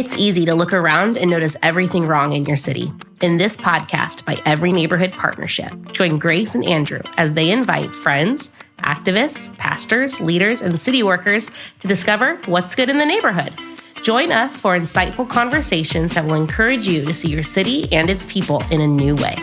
It's easy to look around and notice everything wrong in your city. In this podcast by Every Neighborhood Partnership, join Grace and Andrew as they invite friends, activists, pastors, leaders, and city workers to discover what's good in the neighborhood. Join us for insightful conversations that will encourage you to see your city and its people in a new way.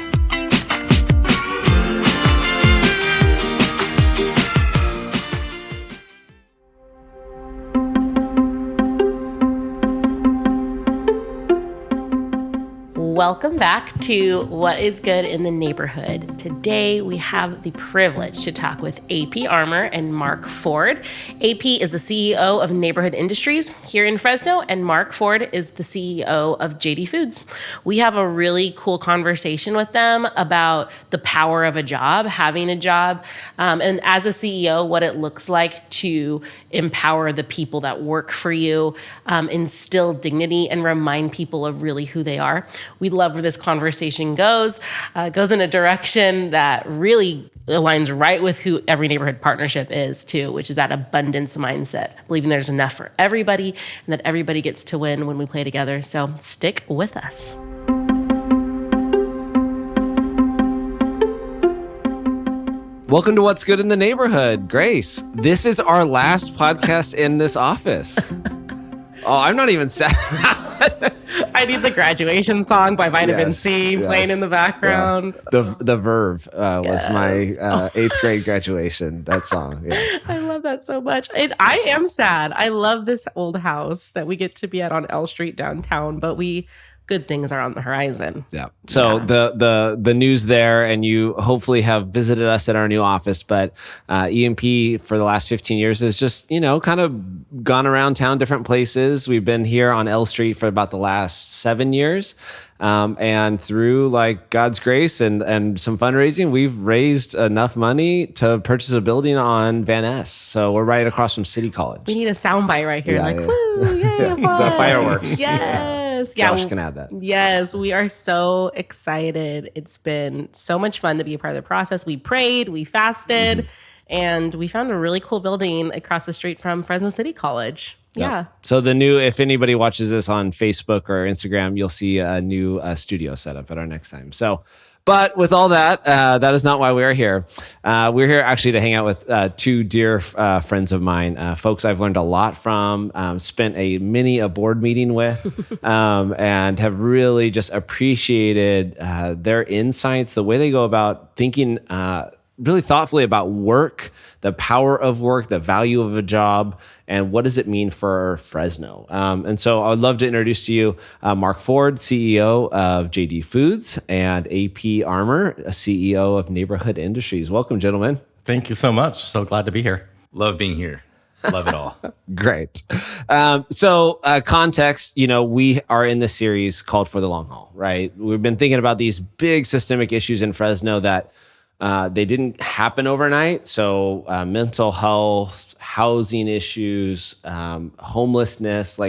Welcome back to What is Good in the Neighborhood. Today, we have the privilege to talk with AP Armour and Mark Ford. AP is the CEO of Neighborhood Industries here in Fresno, and Mark Ford is the CEO of JD Foods. We have a really cool conversation with them about the power of a job, having a job, and as a CEO, what it looks like to empower the people that work for you, instill dignity, and remind people of really who they are. We love where this conversation goes. Goes in a direction that really aligns right with who Every Neighborhood Partnership is too, which is that abundance mindset, believing there's enough for everybody and that everybody gets to win when we play together. So stick with us. Welcome to What's Good in the Neighborhood. Grace, this is our last podcast in this office. Oh, I'm not even sad. I need the graduation song by Vitamin C playing in the background. Yeah. The Verve was my 8th grade graduation, that song. Yeah. I love that so much. I am sad. I love this old house that we get to be at on L Street downtown, but good things are on the horizon. Yeah. So the news there, and you hopefully have visited us at our new office, but EMP for the last 15 years has just, kind of gone around town, different places. We've been here on L Street for about the last 7 years. And through God's grace and some fundraising, we've raised enough money to purchase a building on Van Ness. So we're right across from City College. We need a soundbite right here. Woo, yeah, the fireworks. Yes. Josh can add that. Yes, we are so excited. It's been so much fun to be a part of the process. We prayed, we fasted, and we found a really cool building across the street from Fresno City College. Yeah. So if anybody watches this on Facebook or Instagram, you'll see a new studio setup at our next time. But with all that, that is not why we're here. We're here actually to hang out with two dear friends of mine, folks I've learned a lot from, spent a board meeting with, and have really just appreciated their insights, the way they go about thinking really thoughtfully about work, the power of work, the value of a job, and what does it mean for Fresno. And so I would love to introduce to you Mark Ford, CEO of JD Foods, and AP Armour, CEO of Neighborhood Industries. Welcome, gentlemen. Thank you so much. So glad to be here. Love being here. Love it all. Great. Context, we are in this series called For the Long Haul, right? We've been thinking about these big systemic issues in Fresno that they didn't happen overnight. So mental health, housing issues, homelessness,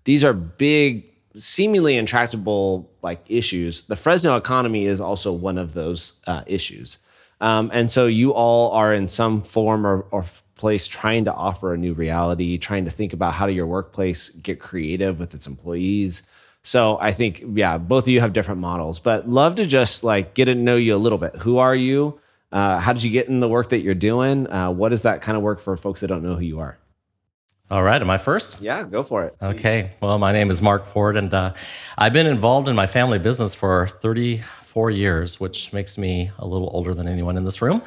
these are big, seemingly intractable issues. The Fresno economy is also one of those issues. And so you all are in some form or place trying to offer a new reality, trying to think about how do your workplace get creative with its employees. So I think, both of you have different models, but love to just get to know you a little bit. Who are you? How did you get in the work that you're doing? What does that kind of work for folks that don't know who you are? All right. Am I first? Yeah, go for it. Okay. Well, my name is Mark Ford, and I've been involved in my family business for 34 years, which makes me a little older than anyone in this room.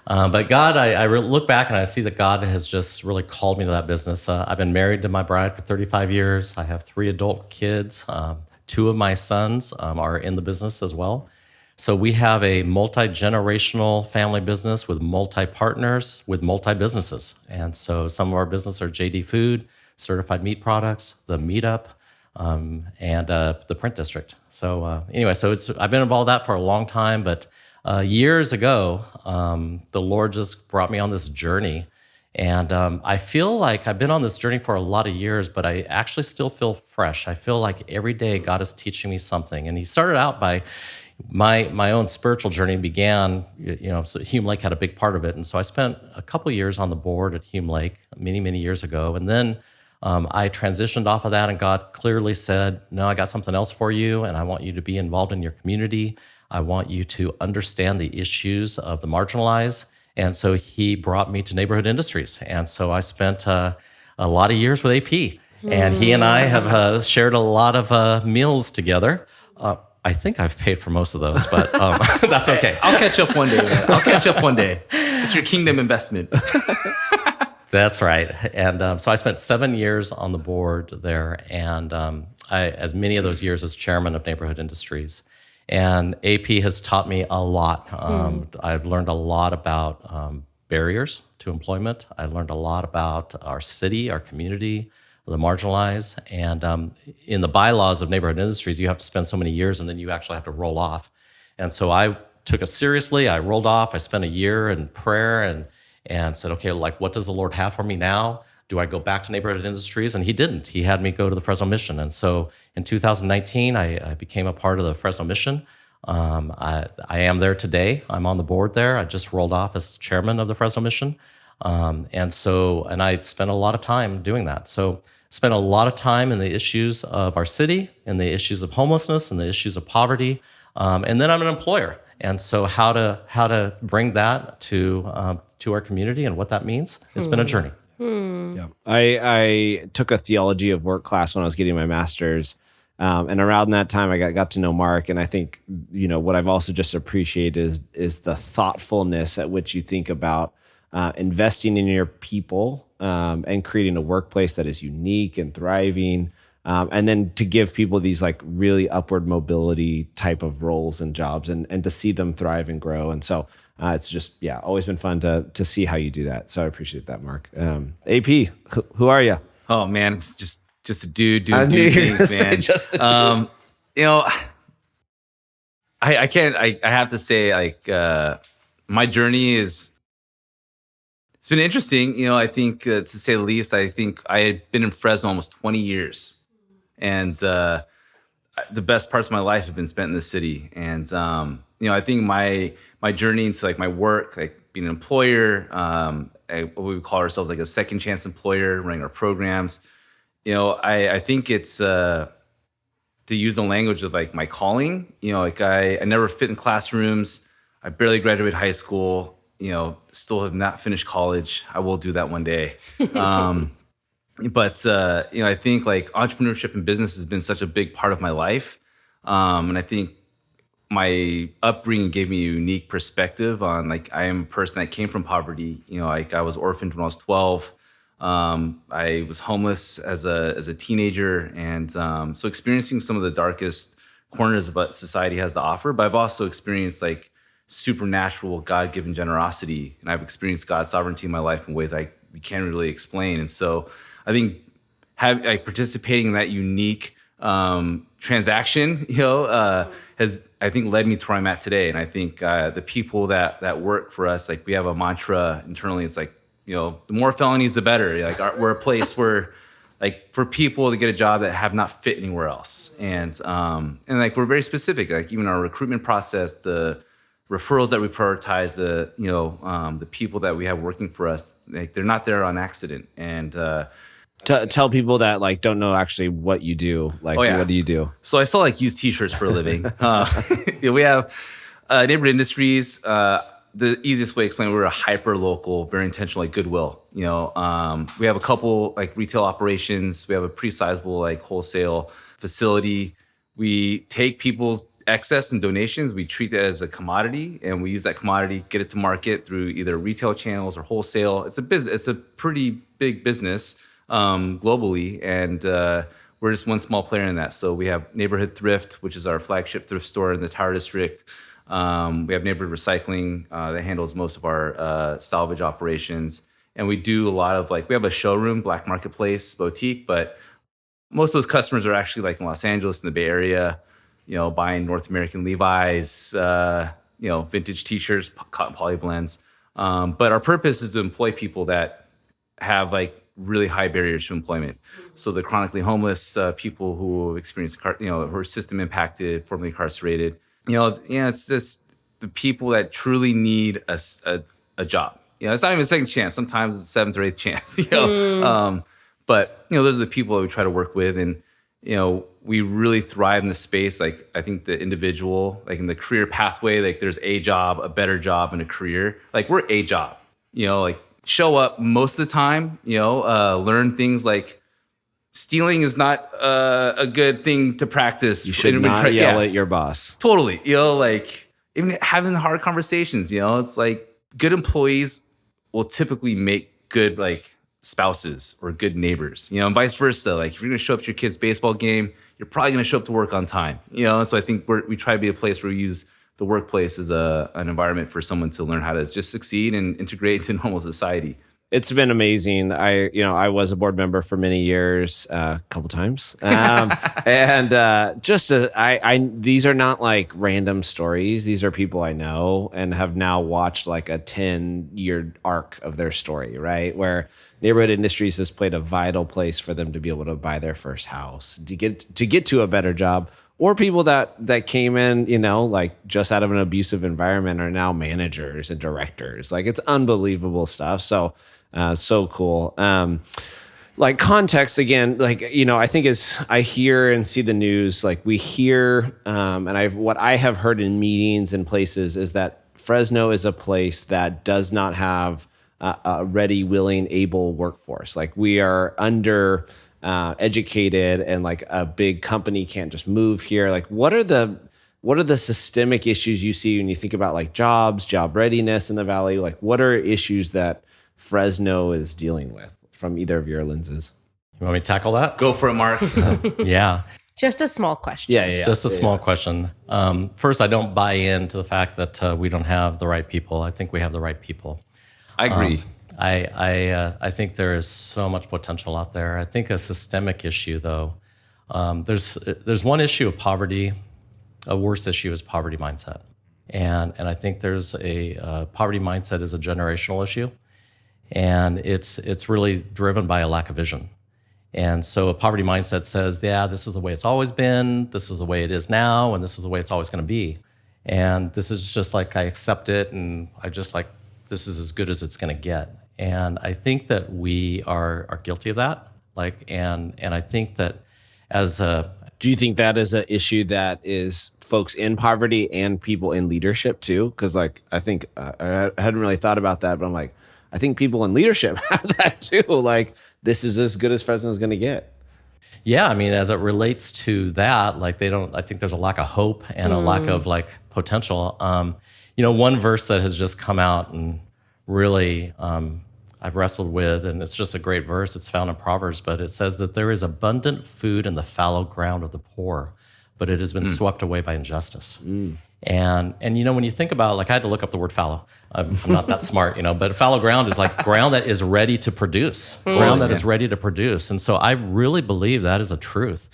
But God, I look back and I see that God has just really called me to that business. I've been married to my bride for 35 years. I have 3 adult kids. 2 of my sons are in the business as well. So we have a multi-generational family business with multi-partners, with multi-businesses. And so some of our business are JD Food, Certified Meat Products, the Meetup, and the Print District. So I've been involved in that for a long time, but years ago, the Lord just brought me on this journey. And I feel like I've been on this journey for a lot of years, but I actually still feel fresh. I feel like every day God is teaching me something. And he started out by my own spiritual journey began, so Hume Lake had a big part of it. And so I spent a couple years on the board at Hume Lake many, many years ago. And then I transitioned off of that, and God clearly said, no, I got something else for you, and I want you to be involved in your community. I want you to understand the issues of the marginalized. And so he brought me to Neighborhood Industries. And so I spent a lot of years with AP. And he and I have shared a lot of meals together. I think I've paid for most of those, but that's okay. I'll catch up one day, man. I'll catch up one day. It's your kingdom investment. That's right. And so I spent 7 years on the board there, and as many of those years as chairman of Neighborhood Industries. And AP has taught me a lot. I've learned a lot about barriers to employment. I learned a lot about our city, our community, the marginalized. And in the bylaws of Neighborhood Industries, you have to spend so many years, and then you actually have to roll off. And so I took it seriously. I rolled off. I spent a year in prayer and said, okay, like, what does the Lord have for me now? Do I go back to Neighborhood Industries? And he didn't. He had me go to the Fresno Mission. And so in 2019, I became a part of the Fresno Mission. I am there today. I'm on the board there. I just rolled off as chairman of the Fresno Mission. And I spent a lot of time doing that. So spent a lot of time in the issues of our city, in the issues of homelessness, and the issues of poverty. And then I'm an employer. And so how to bring that to our community and what that means, it's been a journey. Yeah. I took a theology of work class when I was getting my master's. And around that time, I got to know Mark. And I think, what I've also just appreciated is the thoughtfulness at which you think about investing in your people and creating a workplace that is unique and thriving. And then to give people these like really upward mobility type of roles and jobs and to see them thrive and grow. And so it's just, always been fun to see how you do that. So I appreciate that, Mark. AP, who are you? Oh man, just a dude doing things, man. Just a dude. I can't, I have to say, like, my journey it's been interesting. I think to say the least, I think I had been in Fresno almost 20 years. And the best parts of my life have been spent in this city. And, I think my journey into like my work, like being an employer, what we would call ourselves like a second chance employer, running our programs. I think it's to use the language of like my calling. Like I never fit in classrooms. I barely graduated high school. Still have not finished college. I will do that one day. But I think like entrepreneurship and business has been such a big part of my life. And I think my upbringing gave me a unique perspective on like, I am a person that came from poverty. Like I was orphaned when I was 12. I was homeless as a teenager. And so experiencing some of the darkest corners of what society has to offer, but I've also experienced like supernatural God-given generosity. And I've experienced God's sovereignty in my life in ways we can't really explain. And so I think participating in that unique transaction, has I think led me to where I'm at today. And I think the people that work for us, like we have a mantra internally. It's like the more felonies, the better. Like we're a place where, like, for people to get a job that have not fit anywhere else, and like we're very specific. Like even our recruitment process, the referrals that we prioritize, the people that we have working for us, like they're not there on accident. And tell people that like don't know actually what you do. Like, what do you do? So I sell like used T-shirts for a living. We have Neighborhood Industries. The easiest way to explain, we're a hyper local, very intentional, like Goodwill. We have a couple like retail operations. We have a pretty sizable like wholesale facility. We take people's excess and donations. We treat that as a commodity, and we use that commodity, get it to market through either retail channels or wholesale. It's a business. It's a pretty big business globally, and we're just one small player in that. So we have Neighborhood Thrift, which is our flagship thrift store in the Tower District. We have Neighborhood Recycling that handles most of our salvage operations. And we do a lot of we have a showroom, Black Marketplace, boutique, but most of those customers are actually like in Los Angeles, in the Bay Area, buying North American Levi's, vintage T-shirts, cotton poly blends. But our purpose is to employ people that have like really high barriers to employment. So the chronically homeless, people who experience, who are system impacted, formerly incarcerated. It's just the people that truly need a job. It's not even a second chance. Sometimes it's a seventh or eighth chance. But, those are the people that we try to work with. And, we really thrive in the space. Like, I think the individual, like in the career pathway, like there's a job, a better job, and a career. Like we're a job, like show up most of the time, learn things like stealing is not a good thing to practice. You should not yell at your boss. Totally. Like even having the hard conversations, it's like good employees will typically make good like spouses or good neighbors, and vice versa. Like if you're going to show up to your kid's baseball game, you're probably going to show up to work on time, And so I think we try to be a place where we use the workplace as an environment for someone to learn how to just succeed and integrate into normal society. It's been amazing. I was a board member for many years, a couple times, and these are not like random stories. These are people I know and have now watched like a 10-year arc of their story, right? Where Neighborhood Industries has played a vital place for them to be able to buy their first house, to get to a better job, or people that came in, like just out of an abusive environment are now managers and directors. Like it's unbelievable stuff. So cool. Like context again, like, I think as I hear and see the news, like we hear, what I have heard in meetings and places is that Fresno is a place that does not have a ready, willing, able workforce. Like we are under educated, and like a big company can't just move here. Like what are the systemic issues you see when you think about like job readiness in the Valley? Like what are issues that Fresno is dealing with from either of your lenses? You want me to tackle that? Go for it, Mark. Yeah. Just a small question. Yeah. Just a small question. First, I don't buy into the fact that we don't have the right people. I think we have the right people. I agree. I think there is so much potential out there. I think a systemic issue, though, there's one issue of poverty. A worse issue is poverty mindset, and I think there's a poverty mindset is a generational issue, and it's really driven by a lack of vision. And so a poverty mindset says, yeah, this is the way it's always been, this is the way it is now, and this is the way it's always going to be. And this is just like I accept it, and I just like this is as good as it's going to get. And I think that we are guilty of that. And I think that do you think that is an issue that is folks in poverty and people in leadership too? Because like I think I hadn't really thought about that, but I'm like, I think people in leadership have that too. Like this is as good as Fresno's going to get. Yeah, I mean, as it relates to that, like I think there's a lack of hope and a lack of like potential. One verse that has just come out and really I've wrestled with, and it's just a great verse. It's found in Proverbs, but it says that there is abundant food in the fallow ground of the poor, but it has been swept away by injustice. And when you think about, like, I had to look up the word fallow. I'm not that smart, but fallow ground is like ground that is ready to produce, ground that is ready to produce. And so I really believe that is a truth.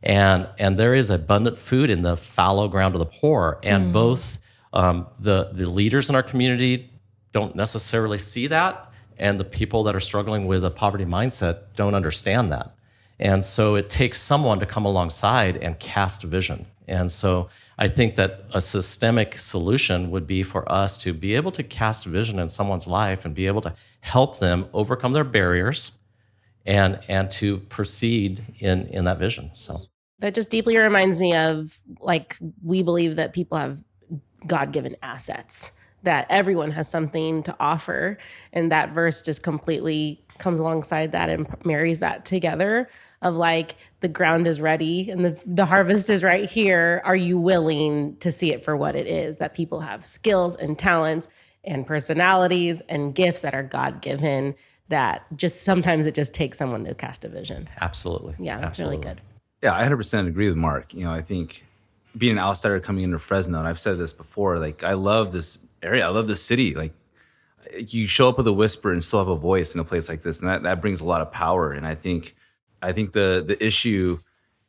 And there is abundant food in the fallow ground of the poor. And both the leaders in our community don't necessarily see that, and the people that are struggling with a poverty mindset don't understand that. And so it takes someone to come alongside and cast vision. And so I think that a systemic solution would be for us to be able to cast vision in someone's life and be able to help them overcome their barriers and to proceed in that vision. So that just deeply reminds me of, like, we believe that people have God-given assets, that everyone has something to offer. And that verse just completely comes alongside that and marries that together of like, the ground is ready and the harvest is right here. Are you willing to see it for what it is? That people have skills and talents and personalities and gifts that are God-given, that just sometimes it just takes someone to cast a vision. absolutely. Yeah, that's really good. Yeah, I 100% agree with Mark. I think being an outsider coming into Fresno, and I've said this before, like I love this area. I love this city. Like you show up with a whisper and still have a voice in a place like this. And that brings a lot of power. And I think the issue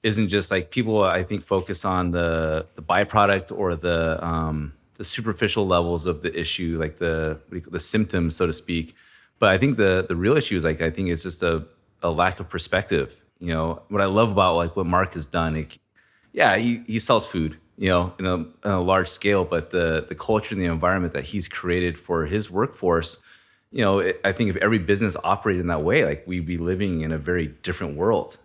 isn't just like people, I think, focus on the byproduct or the superficial levels of the issue, like the symptoms, so to speak. But I think the real issue is like, I think it's just a lack of perspective. What I love about like what Mark has done, he sells food, in a large scale, but the culture and the environment that he's created for his workforce I think if every business operated in that way, like we'd be living in a very different world.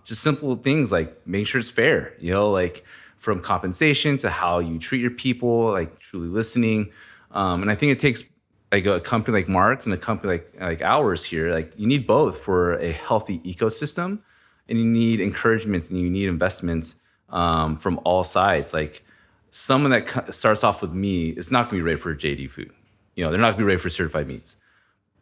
Just simple things like making sure it's fair, like from compensation to how you treat your people, like truly listening. And I think it takes like a company like Mark's and a company like ours here, like you need both for a healthy ecosystem, and you need encouragement and you need investments from all sides. Like someone that starts off with me is not going to be ready for JD food. They're not going to be ready for certified meats.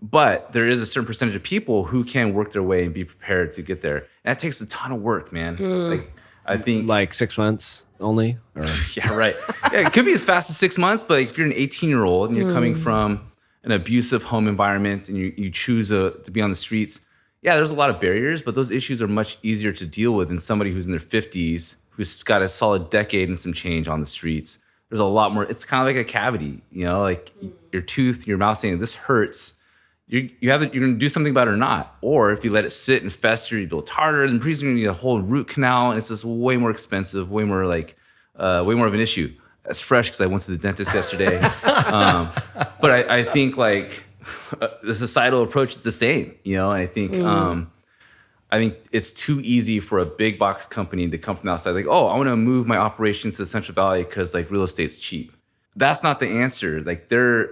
But there is a certain percentage of people who can work their way and be prepared to get there. And that takes a ton of work, man. Like I think like 6 months only. Or? Yeah, right. Yeah, it could be as fast as 6 months, but like if you're an 18-year-old and you're coming from an abusive home environment and you choose to be on the streets, yeah, there's a lot of barriers, but those issues are much easier to deal with than somebody who's in their 50s, who's got a solid decade and some change on the streets. There's a lot more. It's kind of like a cavity, like your tooth, your mouth saying this hurts. You're going to do something about it or not. Or if you let it sit and fester, you build harder, and pretty soon you need a whole root canal, and it's just way more expensive, way more way more of an issue. That's fresh because I went to the dentist yesterday. But I think like the societal approach is the same, and I think it's too easy for a big box company to come from the outside, like, oh, I want to move my operations to the Central Valley because like real estate's cheap. That's not the answer. Like they're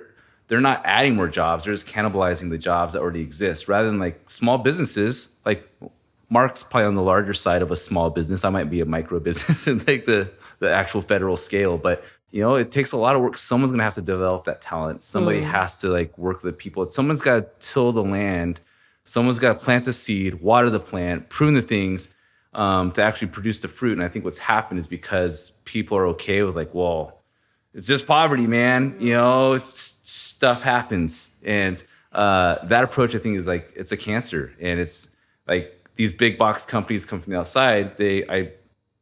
not adding more jobs. They're just cannibalizing the jobs that already exist. Rather than like small businesses, like Mark's probably on the larger side of a small business. I might be a micro business in like the actual federal scale. But, it takes a lot of work. Someone's going to have to develop that talent. Somebody has to like work with the people. Someone's got to till the land. Someone's got to plant the seed, water the plant, prune the things to actually produce the fruit. And I think what's happened is because people are okay with like, well, it's just poverty, man. Stuff happens. And that approach, I think, is like, it's a cancer. And it's like these big box companies come from the outside. I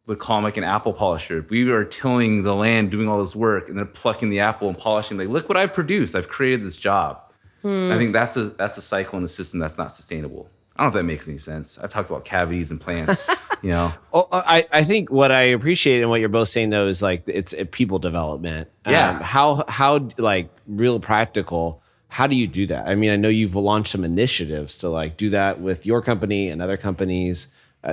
would call them like an apple polisher. We are tilling the land, doing all this work, and then plucking the apple and polishing. Like, look what I've produced. I've created this job. I think that's a cycle in the system that's not sustainable. I don't know if that makes any sense. I've talked about cavities and plants, Well, I think what I appreciate and what you're both saying though is like it's a people development. Yeah. How like real practical. How do you do that? I mean, I know you've launched some initiatives to like do that with your company and other companies.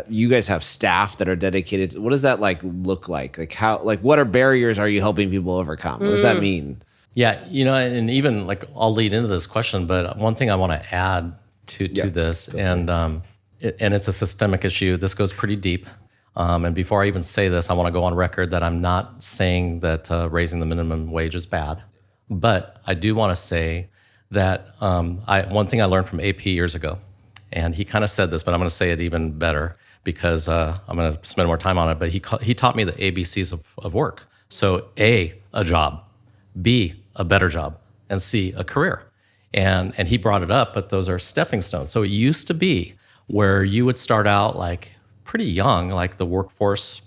You guys have staff that are dedicated. What does that like look like? Like what are barriers are you helping people overcome? What does that mean? Yeah, and even like I'll lead into this question, but one thing I want to add to this, and it's a systemic issue. This goes pretty deep. And before I even say this, I want to go on record that I'm not saying that raising the minimum wage is bad, but I do want to say that one thing I learned from AP years ago, and he kind of said this, but I'm going to say it even better because I'm going to spend more time on it. But he taught me the ABCs of work. So a job, B, a better job, and C, a career. And he brought it up, but those are stepping stones. So it used to be where you would start out like pretty young, like the workforce.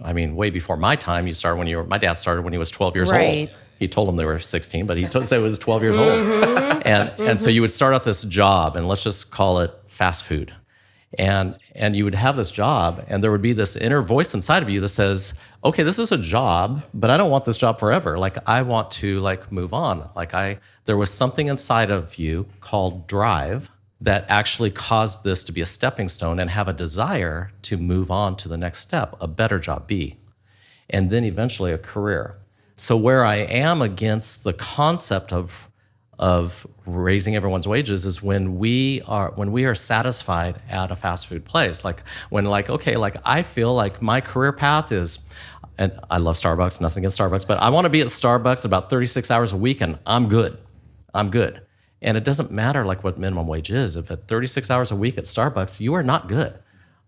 I mean, way before my time, my dad started when he was 12 years old. He told them they were 16, but he said it was 12 years old. And so you would start out this job, and let's just call it fast food. And you would have this job, and there would be this inner voice inside of you that says, okay, this is a job, but I don't want this job forever. Like I want to like move on. There was something inside of you called drive that actually caused this to be a stepping stone and have a desire to move on to the next step, a better job, B, and then eventually a career. So where I am against the concept of raising everyone's wages is when we are satisfied at a fast food place. Like when I feel like my career path is, and I love Starbucks, nothing against Starbucks, but I want to be at Starbucks about 36 hours a week and I'm good. And it doesn't matter like what minimum wage is. If at 36 hours a week at Starbucks, you are not good.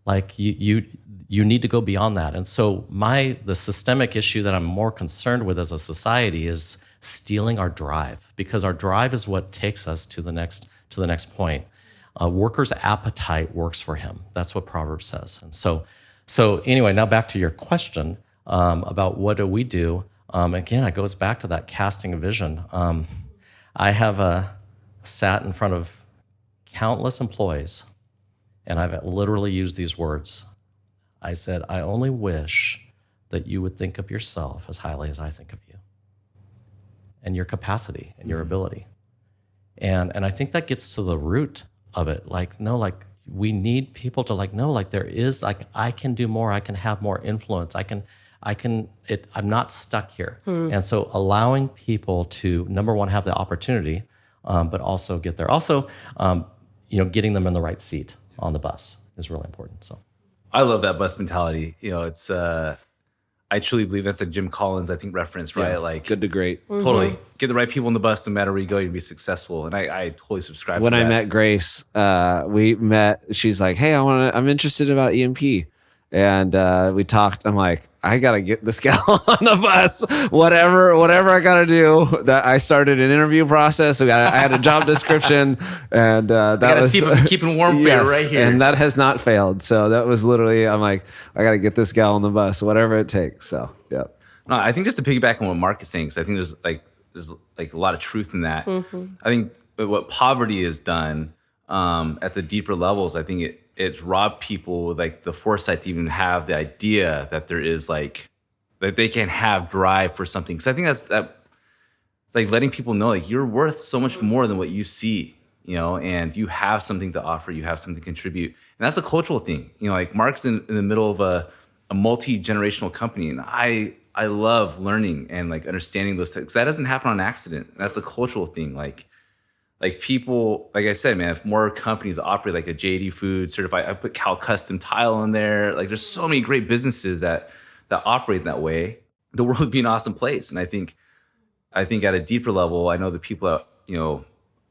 Like you need to go beyond that. And so the systemic issue that I'm more concerned with as a society is stealing our drive, because our drive is what takes us to the next point. A worker's appetite works for him. That's what Proverbs says. And so anyway, now back to your question about what do we do. Again, it goes back to that casting a vision. I have sat in front of countless employees, and I've literally used these words. I said, I only wish that you would think of yourself as highly as I think of you and your capacity and your ability. And I think that gets to the root of it. Like, no, like we need people to like, no, like there is like, I can do more. I can have more influence. I'm not stuck here. And so allowing people to, number one, have the opportunity, but also get there. Also, getting them in the right seat on the bus is really important. So I love that bus mentality. It's I truly believe that's a Jim Collins, I think, reference, right? Yeah, Like good to great. totally get the right people on the bus. No matter where you go, you'll be successful. And I totally subscribe. When to I that. met Grace, we met. She's like, "Hey, I'm interested about EMP," and we talked. I'm like, "I gotta get this gal on the bus. Whatever I gotta do." That I started an interview process. I had a job description, and that I gotta was see if I'm keeping warm for you right here. and that has not failed. So that was literally, I'm like, I gotta get this gal on the bus, whatever it takes. So yeah. No, I think just to piggyback on what Mark is saying, because I think there's a lot of truth in that. I think what poverty has done at the deeper levels, I think it's robbed people with like the foresight to even have the idea that there is like that they can have drive for something. Because I think it's like letting people know like you're worth so much more than what you see, and you have something to offer, you have something to contribute, and that's a cultural thing. Like Mark's in the middle of a multi-generational company, and I love learning and like understanding those things. That doesn't happen on accident. That's a cultural thing. Like people, like I said, man, if more companies operate like a JD Food certified, I put Cal Custom Tile in there. Like there's so many great businesses that operate in that way. The world would be an awesome place. And I think at a deeper level, I know the people that,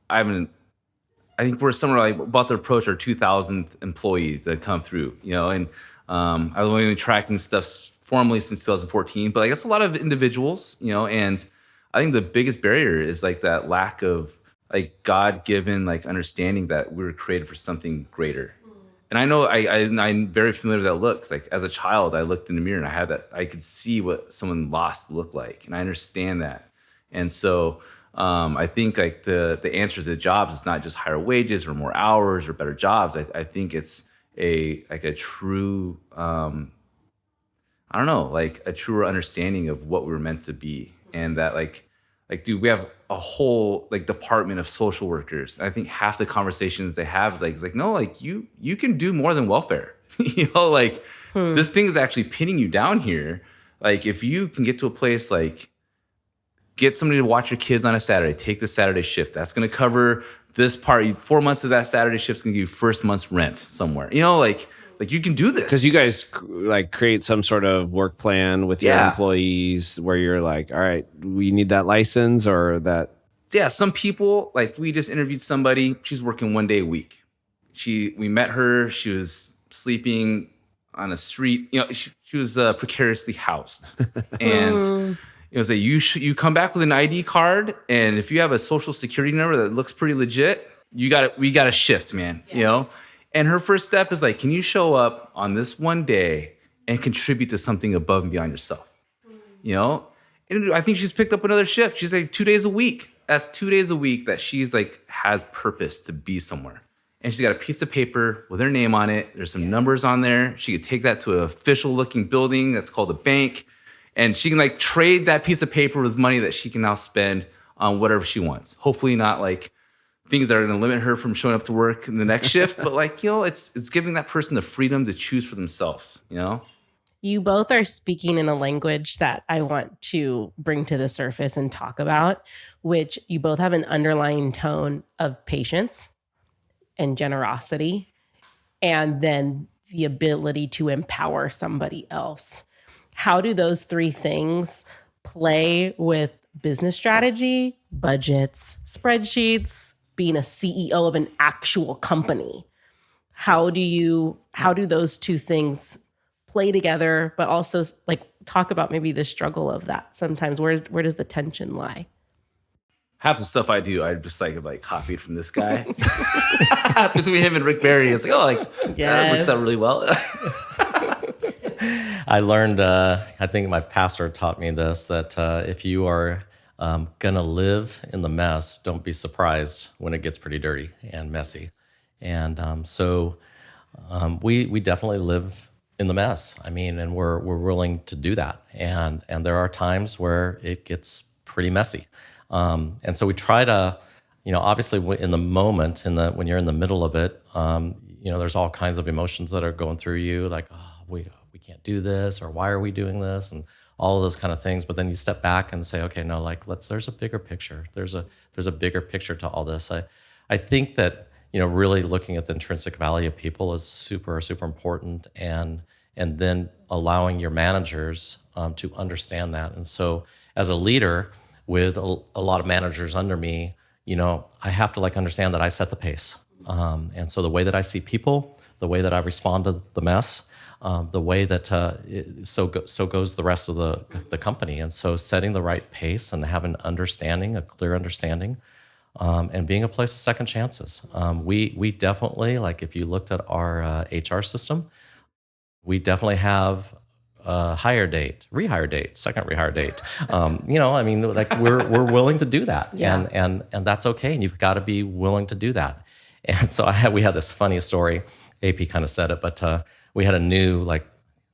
I think we're somewhere like about to approach our 2,000th employee that come through, and I've only been tracking stuff formally since 2014, but like that's a lot of individuals, and I think the biggest barrier is like that lack of like God-given like understanding that we were created for something greater. And I know I'm very familiar with that look. 'Cause like as a child, I looked in the mirror and I could see what someone lost looked like, and I understand that. And so I think like the answer to the jobs is not just higher wages or more hours or better jobs. I think it's a true I don't know, like a truer understanding of what we were meant to be. And that like, dude, we have a whole like department of social workers. I think half the conversations they have is like, no, like you can do more than welfare. This thing is actually pinning you down here. Like if you can get to a place like get somebody to watch your kids on a Saturday, take the Saturday shift. That's going to cover this part. 4 months of that Saturday shift is going to give you first month's rent somewhere. Like you can do this Because you guys like create some sort of work plan with your employees where you're like, all right, we need that license or that. Yeah, some people, like we just interviewed somebody, she's working 1 day a week. We met her, she was sleeping on a street, she was precariously housed. And say you come back with an ID card, and if you have a social security number that looks pretty legit, we got a shift, man, And her first step is like, can you show up on this 1 day and contribute to something above and beyond yourself? And I think she's picked up another shift. She's like 2 days a week. That's 2 days a week that she's like has purpose to be somewhere. And she's got a piece of paper with her name on it. There's some numbers on there. She could take that to an official looking building that's called a bank. And she can like trade that piece of paper with money that she can now spend on whatever she wants. Hopefully not like things that are going to limit her from showing up to work in the next shift, but like, it's giving that person the freedom to choose for themselves, You both are speaking in a language that I want to bring to the surface and talk about, which you both have an underlying tone of patience and generosity, and then the ability to empower somebody else. How do those three things play with business strategy, budgets, spreadsheets, being a CEO of an actual company? How do those two things play together, but also like talk about maybe the struggle of that sometimes? Where does the tension lie? Half the stuff I do, I just like copied from this guy. Between him and Rick Barry, it's like, that works out really well. I learned, I think my pastor taught me this, that if you are gonna live in the mess, don't be surprised when it gets pretty dirty and messy. And so we definitely live in the mess. I mean, and we're willing to do that. And there are times where it gets pretty messy. And so we try to obviously in the moment, when you're in the middle of it, there's all kinds of emotions that are going through you, like, oh, we can't do this, or why are we doing this, and all of those kind of things. But then you step back and say, okay, no, like there's a bigger picture. There's a bigger picture to all this. I think that really looking at the intrinsic value of people is super, super important, and then allowing your managers to understand that. And so as a leader with a lot of managers under me, I have to understand that I set the pace. And so the way that I see people, the way that I respond to the mess, the way that so goes the rest of the company. And so setting the right pace and having a clear understanding, and being a place of second chances. We definitely, if you looked at our HR system, we definitely have a hire date, rehire date, second rehire date. We're willing to do that, Yeah. and that's okay. And you've got to be willing to do that. And so we had this funny story. AP kind of said it, but we had a new, I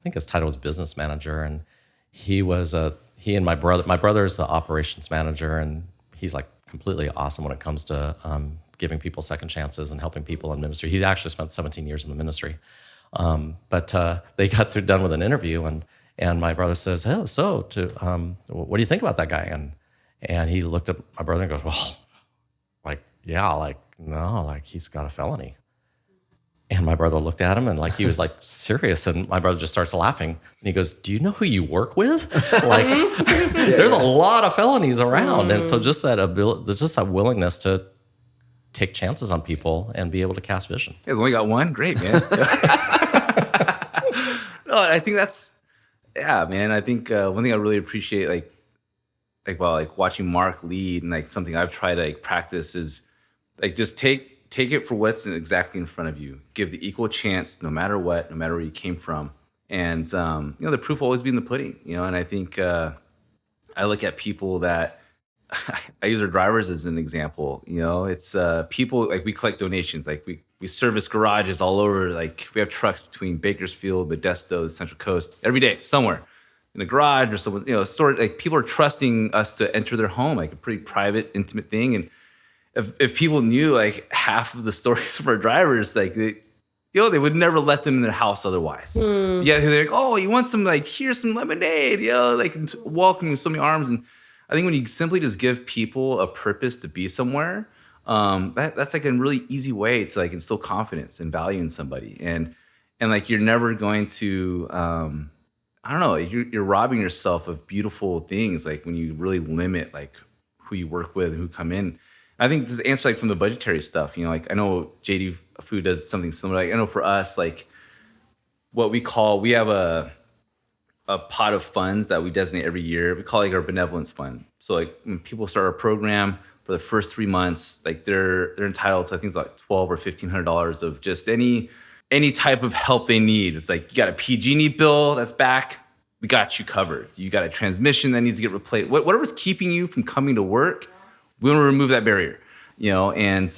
think his title was business manager, and he and my brother. My brother is the operations manager, and he's completely awesome when it comes to giving people second chances and helping people in ministry. He actually spent 17 years in the ministry. But they got done with an interview, and my brother says, "Oh, so what do you think about that guy?" And he looked at my brother and goes, "Well, no, he's got a felony." And my brother looked at him and he was serious, and my brother just starts laughing, and he goes, "Do you know who you work with? There's a lot of felonies around." And so just that willingness to take chances on people and be able to cast vision. You guys only got one? Great, man. No, I think man. I think one thing I really appreciate, watching Mark lead, and something I've tried to practice is just take it for what's exactly in front of you. Give the equal chance, no matter what, no matter where you came from. And the proof will always be in the pudding. And I think I look at people that I use our drivers as an example. It's people, we collect donations. We service garages all over. We have trucks between Bakersfield, Modesto, the Central Coast every day, somewhere in a garage or someone, store. People are trusting us to enter their home, a pretty private, intimate thing. And if people knew half of the stories from our drivers, they would never let them in their house otherwise. Yeah, they're "Oh, you want some here's some lemonade," welcoming with so many arms. And I think when you simply just give people a purpose to be somewhere, that's a really easy way to instill confidence and value in somebody. And you're never going to, I don't know, you're robbing yourself of beautiful things when you really limit who you work with and who come in. I think this answer from the budgetary stuff, I know JD Food does something similar. I know for us, what we have a pot of funds that we designate every year. We call it our benevolence fund. So when people start our program for the first 3 months, they're entitled to, I think it's $1,200 or $1,500 of just any type of help they need. It's you got a PG&E bill that's back, we got you covered. You got a transmission that needs to get replaced. Whatever's keeping you from coming to work, we want to remove that barrier. And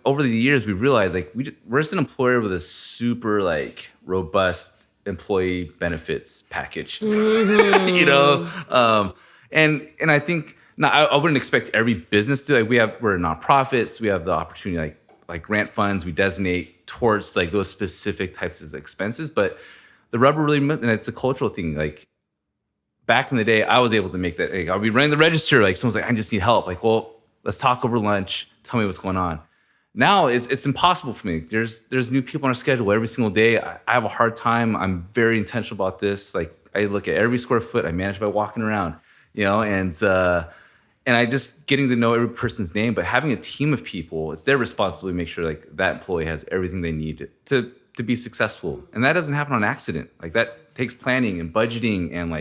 over the years we realized we're just an employer with a super robust employee benefits package. Mm-hmm. And I think now I wouldn't expect every business to we're nonprofits. We have the opportunity grant funds we designate towards those specific types of expenses. But the rubber really, and it's a cultural thing. Back in the day, I was able to make that. I'll be running the register. Someone's I just need help. Well, let's talk over lunch. Tell me what's going on. Now it's impossible for me. There's new people on our schedule every single day. I have a hard time. I'm very intentional about this. I look at every square foot. I manage by walking around, and I just getting to know every person's name. But having a team of people, it's their responsibility to make sure that employee has everything they need to be successful. And that doesn't happen on accident. That takes planning and budgeting, and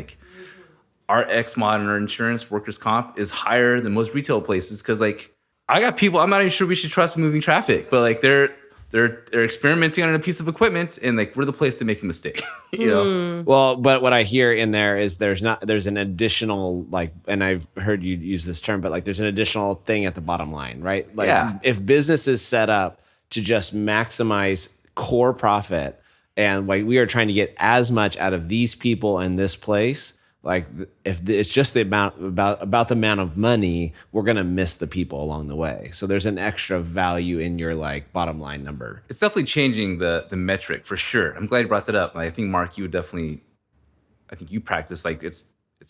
our X-Mod and our insurance, workers' comp is higher than most retail places because I got people I'm not even sure we should trust moving traffic, but they're experimenting on a piece of equipment, and we're the place to make a mistake. Well, but what I hear in there is there's an additional and I've heard you use this term, but there's an additional thing at the bottom line, right? If business is set up to just maximize core profit, and we are trying to get as much out of these people in this place, Like if it's just the amount about the amount of money, we're gonna miss the people along the way. So there's an extra value in your like bottom line number. It's definitely changing the metric for sure. I'm glad you brought that up. I think Mark, you would definitely, I think you practice like it's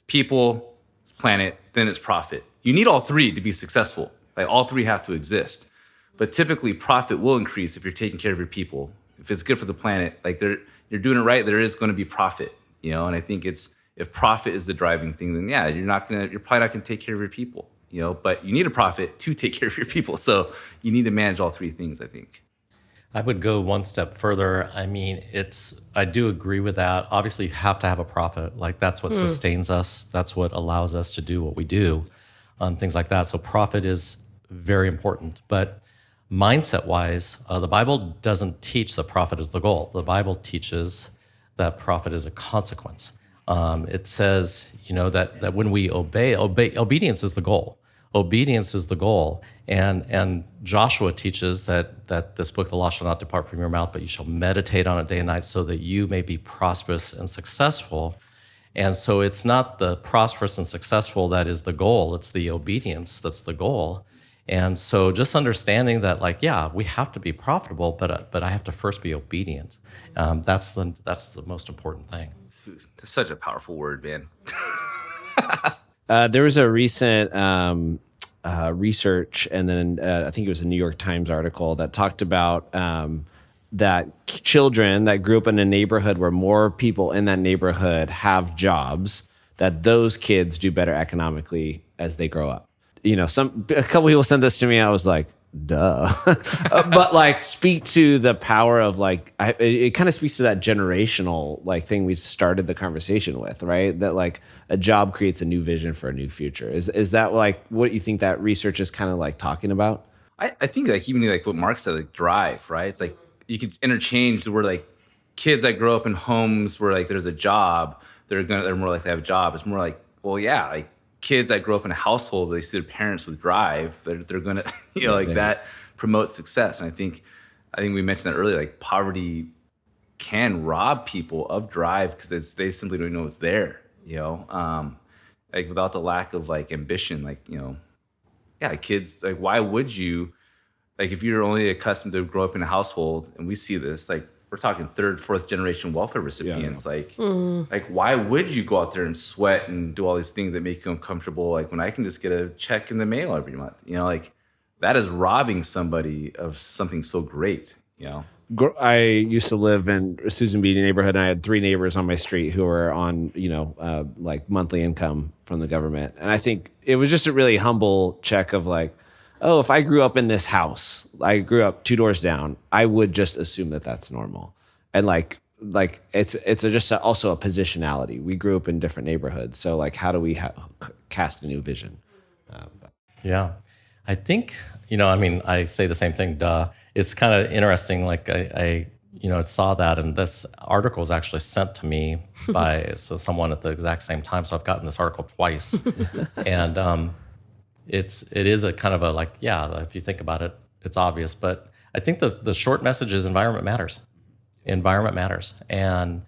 people, it's planet, then it's profit. You need all three to be successful. Like all three have to exist. But typically profit will increase if you're taking care of your people. If it's good for the planet, like you're doing it right, there is going to be profit, And I think if profit is the driving thing, then yeah, you're probably not going to take care of your people, but you need a profit to take care of your people. So you need to manage all three things, I think. I would go one step further. I mean, I do agree with that. Obviously, you have to have a profit. Like that's what sustains us. That's what allows us to do what we do, things like that. So profit is very important. But mindset-wise, the Bible doesn't teach that profit is the goal. The Bible teaches that profit is a consequence. It says, that when we obey, obedience is the goal. Obedience is the goal. And Joshua teaches that this book, the law shall not depart from your mouth, but you shall meditate on it day and night so that you may be prosperous and successful. And so it's not the prosperous and successful that is the goal. It's the obedience that's the goal. And so just understanding that, we have to be profitable, but I have to first be obedient. That's the most important thing. That's such a powerful word, man. There was a recent research, and then I think it was a New York Times article that talked about that children that grew up in a neighborhood where more people in that neighborhood have jobs, that those kids do better economically as they grow up. A couple people sent this to me. I was like, duh. But speak to the power of it kind of speaks to that generational thing we started the conversation with, right? That a job creates a new vision for a new future. Is that what you think that research is kind of talking about? I think even what Mark said, drive, right? It's you could interchange the word kids that grow up in homes where there's a job, they're more likely to have a job. It's more kids that grow up in a household where they see their parents with drive, they're gonna, that promotes success. And I think we mentioned that earlier, poverty can rob people of drive because they simply don't know it's there, without the lack of ambition, kids, why would you, if you're only accustomed to grow up in a household, and we see this, we're talking third, fourth generation welfare recipients. Why would you go out there and sweat and do all these things that make you uncomfortable? When I can just get a check in the mail every month, that is robbing somebody of something so great, I used to live in Susan Beatty neighborhood, and I had 3 neighbors on my street who were on, monthly income from the government. And I think it was just a really humble check of if I grew up in this house, I grew up 2 doors down, I would just assume that that's normal. And it's just also a positionality. We grew up in different neighborhoods. So how do we cast a new vision? Yeah. I think, I say the same thing, duh. It's kind of interesting. I saw that, and this article was actually sent to me by someone at the exact same time. So I've gotten this article twice. And, it is a kind of if you think about it, it's obvious. But I think the short message is environment matters. Environment matters. And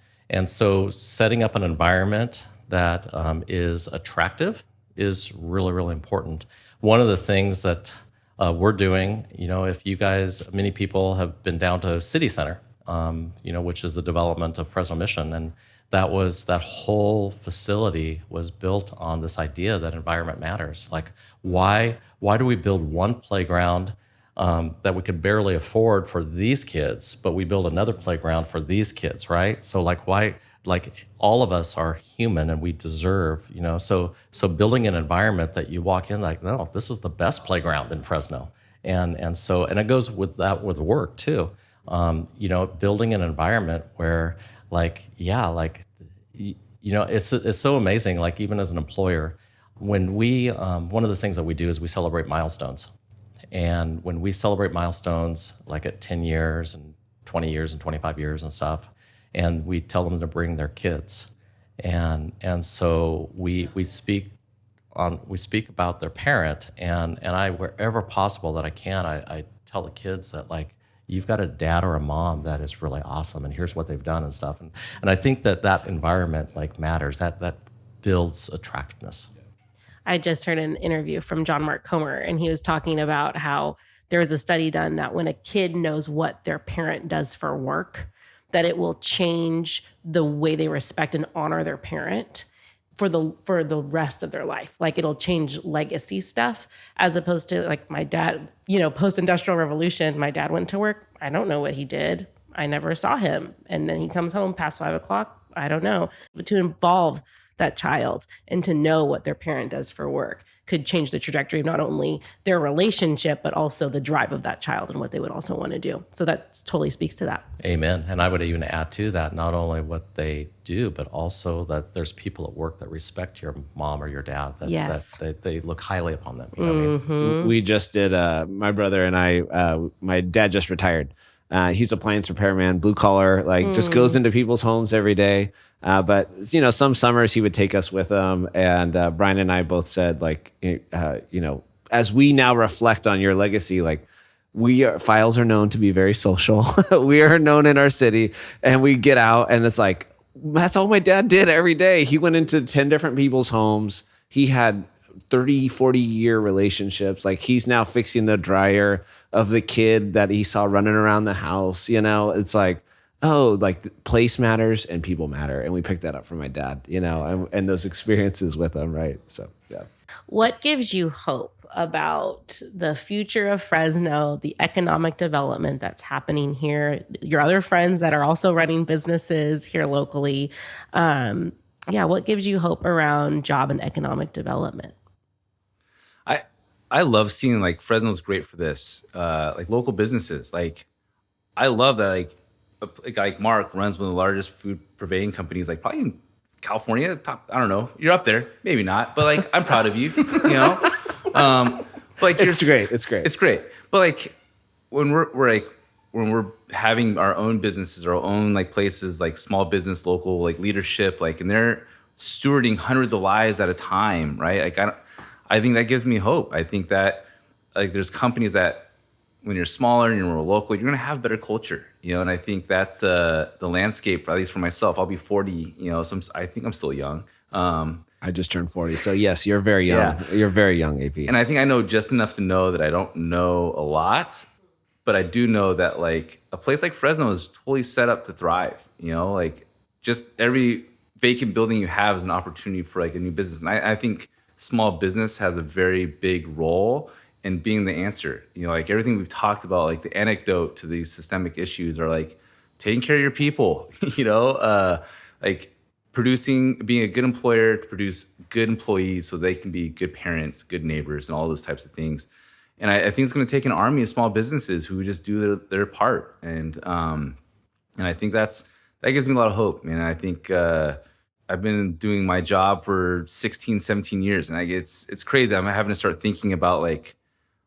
so setting up an environment that is attractive is really, really important. One of the things that we're doing, if you guys, many people have been down to City Center, which is the development of Fresno Mission. And that whole facility was built on this idea that environment matters. Why do we build one playground that we could barely afford for these kids, but we build another playground for these kids, right? So why, all of us are human and we deserve, so building an environment that you walk in no, this is the best playground in Fresno. And it goes with that with work too. Building an environment where it's so amazing. Even as an employer, when we, one of the things that we do is we celebrate milestones. And when we celebrate milestones, at 10 years and 20 years and 25 years and stuff, and we tell them to bring their kids. And so we speak about their parent, and I, wherever possible that I can, I tell the kids that you've got a dad or a mom that is really awesome, and here's what they've done and stuff. And I think that environment matters. That builds attractiveness. I just heard an interview from John Mark Comer, and he was talking about how there was a study done that when a kid knows what their parent does for work, that it will change the way they respect and honor their parent for the rest of their life. Like it'll change legacy stuff, as opposed to like my dad, post-industrial revolution, my dad went to work. I don't know what he did. I never saw him. And then he comes home past 5 o'clock. I don't know. But to involve that child and to know what their parent does for work could change the trajectory of not only their relationship, but also the drive of that child and what they would also want to do. So that totally speaks to that. Amen. And I would even add to that, not only what they do, but also that there's people at work that respect your mom or your dad, that they look highly upon them. You know what I mean? We just did, my brother and I, my dad just retired. He's appliance repairman, blue collar, just goes into people's homes every day. But some summers he would take us with him, and Brian and I both said, as we now reflect on your legacy, Files are known to be very social. We are known in our city, and we get out, and it's like that's all my dad did every day. He went into 10 different people's homes. He had 30, 40-year relationships. Like he's now fixing the dryer of the kid that he saw running around the house. It's like, place matters and people matter. And we picked that up from my dad, and those experiences with him. Right. So, yeah. What gives you hope about the future of Fresno, the economic development that's happening here, your other friends that are also running businesses here locally? What gives you hope around job and economic development? I love seeing Fresno's great for this, local businesses. I love that a guy like Mark runs one of the largest food purveying companies, probably in California. Top, I don't know, you're up there, maybe not, but I'm proud of you. It's great. It's great. But when we're having our own businesses, our own places, small business, local leadership, and they're stewarding hundreds of lives at a time, right? I think that gives me hope. I think that there's companies that when you're smaller and you're more local, you're gonna have better culture, and I think that's the landscape, at least for myself. I'll be 40, so I think I'm still young. I just turned 40, so yes, you're very young. Yeah. You're very young, AP. And I think I know just enough to know that I don't know a lot, but I do know that a place like Fresno is totally set up to thrive. Just every vacant building you have is an opportunity for a new business, and I think small business has a very big role in being the answer. Everything we've talked about, the anecdote to these systemic issues are taking care of your people, producing, being a good employer to produce good employees so they can be good parents, good neighbors, and all those types of things. And I think it's going to take an army of small businesses who just do their part. And I think that gives me a lot of hope. And I think I've been doing my job for 16, 17 years. And it's crazy. I'm having to start thinking about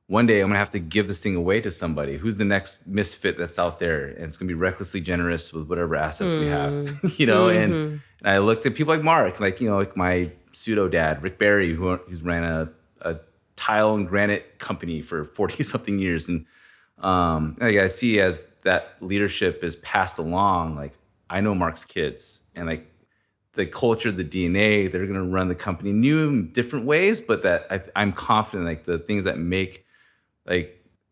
one day I'm going to have to give this thing away to somebody. Who's the next misfit that's out there? And it's going to be recklessly generous with whatever assets we have, and I looked at people like Mark, my pseudo dad, Rick Barry, who's ran a tile and granite company for 40 something years. And I see as that leadership is passed along, I know Mark's kids and the culture, the DNA, they're going to run the company new in different ways, but that I'm confident the things that make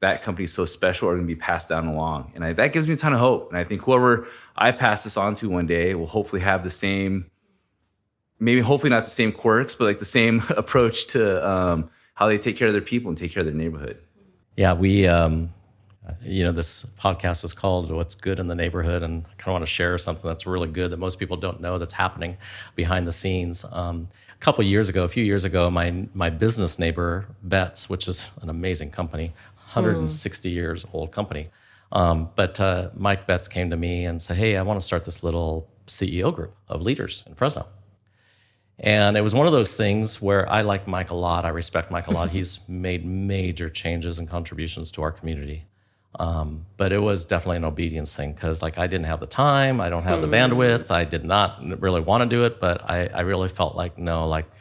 that company so special are going to be passed down along. And that gives me a ton of hope. And I think whoever I pass this on to one day will hopefully have the same, maybe hopefully not the same quirks, but the same approach to how they take care of their people and take care of their neighborhood. Yeah, we, this podcast is called What's Good in the Neighborhood. And I kind of want to share something that's really good that most people don't know that's happening behind the scenes. A few years ago, my business neighbor, Betts, which is an amazing company, 160 years old company. But Mike Betts came to me and said, hey, I want to start this little CEO group of leaders in Fresno. And it was one of those things where I like Mike a lot. I respect Mike a lot. He's made major changes and contributions to our community. But it was definitely an obedience thing because I didn't have the time, I don't have the bandwidth, I did not really want to do it, but I really felt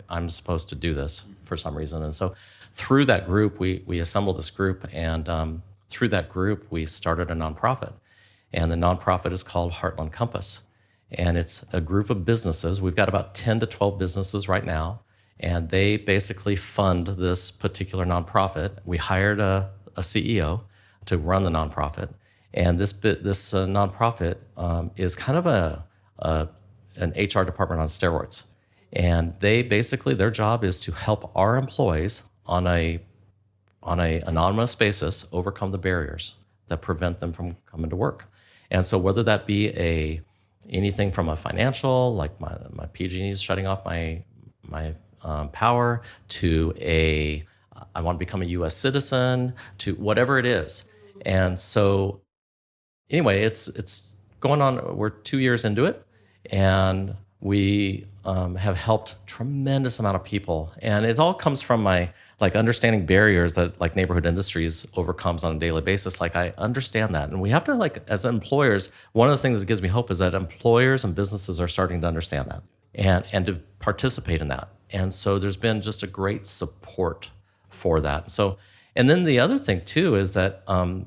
I'm supposed to do this for some reason. And so through that group, we assembled this group, and through that group, we started a nonprofit. And the nonprofit is called Heartland Compass. And it's a group of businesses. We've got about 10 to 12 businesses right now. And they basically fund this particular nonprofit. We hired a CEO to run the nonprofit. And this nonprofit is kind of an HR department on steroids. And they basically, their job is to help our employees on a anonymous basis overcome the barriers that prevent them from coming to work. And so whether that be anything from a financial, like my PG&E's shutting off my power, to I want to become a U.S. citizen, to whatever it is. And so anyway, it's going on. We're 2 years into it, and we have helped tremendous amount of people. And it all comes from my understanding barriers that neighborhood industries overcomes on a daily basis. I understand that. And we have to, as employers, one of the things that gives me hope is that employers and businesses are starting to understand that and to participate in that. And so there's been just a great support for that. So, and then the other thing too is that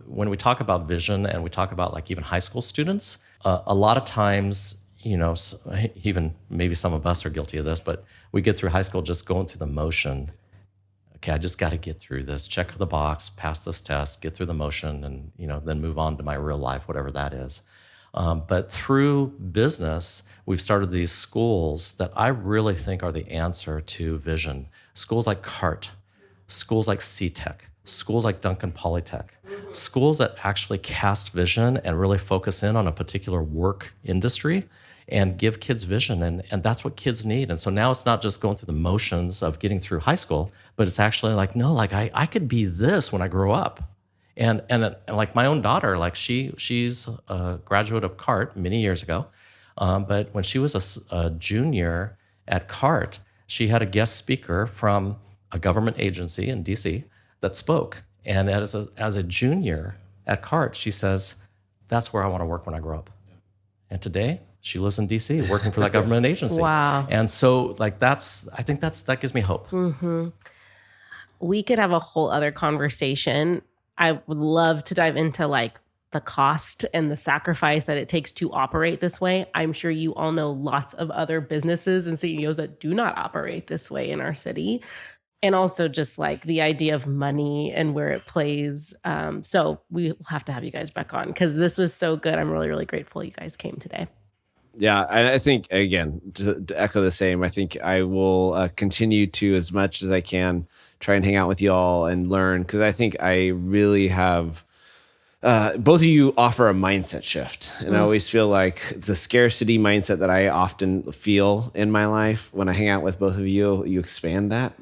when we talk about vision and we talk about even high school students, a lot of times, even maybe some of us are guilty of this, but we get through high school just going through the motion. Okay, I just got to get through this, check the box, pass this test, get through the motion, and then move on to my real life, whatever that is. But through business, we've started these schools that I really think are the answer to vision. Schools like CART, schools like CTech, schools like Duncan Polytech, schools that actually cast vision and really focus in on a particular work industry and give kids vision. And that's what kids need. And so now it's not just going through the motions of getting through high school, but it's actually I could be this when I grow up. And my own daughter, she's a graduate of CART many years ago, but when she was a junior at CART, she had a guest speaker from a government agency in DC that spoke. And as a junior at CART, she says, that's where I want to work when I grow up. And today, she lives in DC working for that government agency. Wow. And so I think that gives me hope. Mm-hmm. We could have a whole other conversation. I would love to dive into the cost and the sacrifice that it takes to operate this way. I'm sure you all know lots of other businesses and CEOs that do not operate this way in our city. And also just the idea of money and where it plays. So we will have to have you guys back on because this was so good. I'm really, really grateful you guys came today. Yeah, I think, again, to echo the same, I think I will continue to, as much as I can, try and hang out with y'all and learn, because I think I really have, both of you offer a mindset shift. And I always feel like the scarcity mindset that I often feel in my life, when I hang out with both of you, you expand that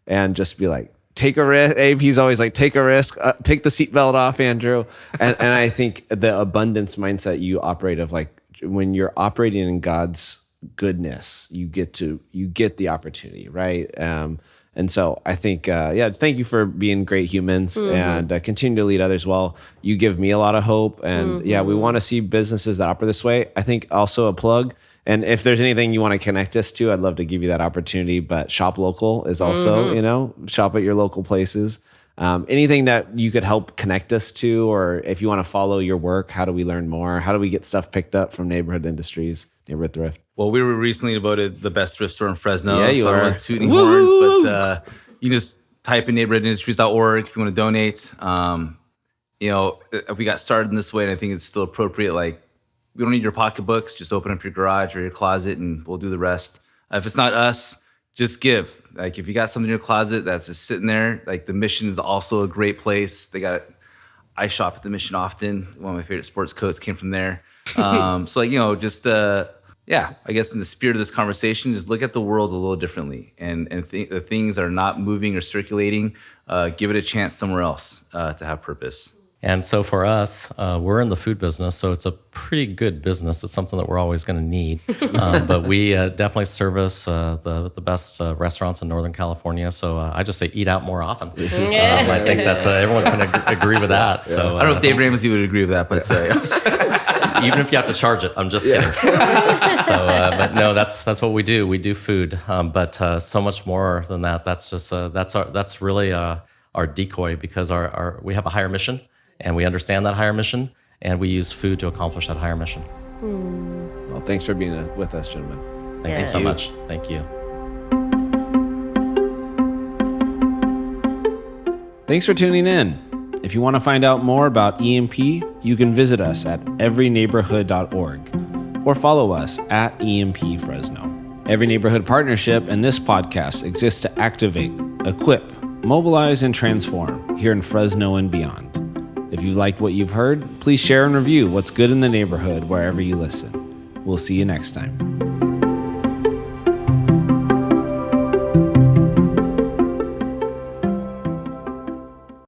and just be like, take a risk. AP's always like, take a risk, take the seatbelt off, Andrew. And I think the abundance mindset you operate of when you're operating in God's goodness, you get the opportunity, right? And so I think, thank you for being great humans and continue to lead others well. You give me a lot of hope. And we want to see businesses that operate this way. I think also a plug. And if there's anything you want to connect us to, I'd love to give you that opportunity. But Shop Local is also, shop at your local places. Anything that you could help connect us to, or if you want to follow your work, how do we learn more? How do we get stuff picked up from Neighborhood Industries, Neighborhood Thrift? Well, we were recently voted the best thrift store in Fresno. Yeah, you so are. I'm not tooting horns, but you just type in neighborhoodindustries.org if you want to donate. We got started in this way, and I think it's still appropriate. We don't need your pocketbooks. Just open up your garage or your closet, and we'll do the rest. If it's not us, just give. If you got something in your closet that's just sitting there, the Mission is also a great place. I shop at the Mission often. One of my favorite sports coats came from there. I guess in the spirit of this conversation, just look at the world a little differently, and the things are not moving or circulating. Give it a chance somewhere else to have purpose. And so for us, we're in the food business, so it's a pretty good business. It's something that we're always going to need. But we definitely service the best restaurants in Northern California. So I just say eat out more often. I think that's everyone can agree with that. Yeah. So I don't know if Dave Ramsey would agree with that, but even if you have to charge it, I'm just kidding. But no, that's what we do. We do food, but so much more than that. That's just that's really our decoy, because we have a higher mission. And we understand that higher mission, and we use food to accomplish that higher mission. Well, thanks for being with us, gentlemen. Thank you so much. Thank you. Thanks for tuning in. If you want to find out more about EMP, you can visit us at everyneighborhood.org or follow us at EMP Fresno. Every Neighborhood Partnership and this podcast exists to activate, equip, mobilize, and transform here in Fresno and beyond. If you liked what you've heard, please share and review what's good in the neighborhood wherever you listen. We'll see you next time.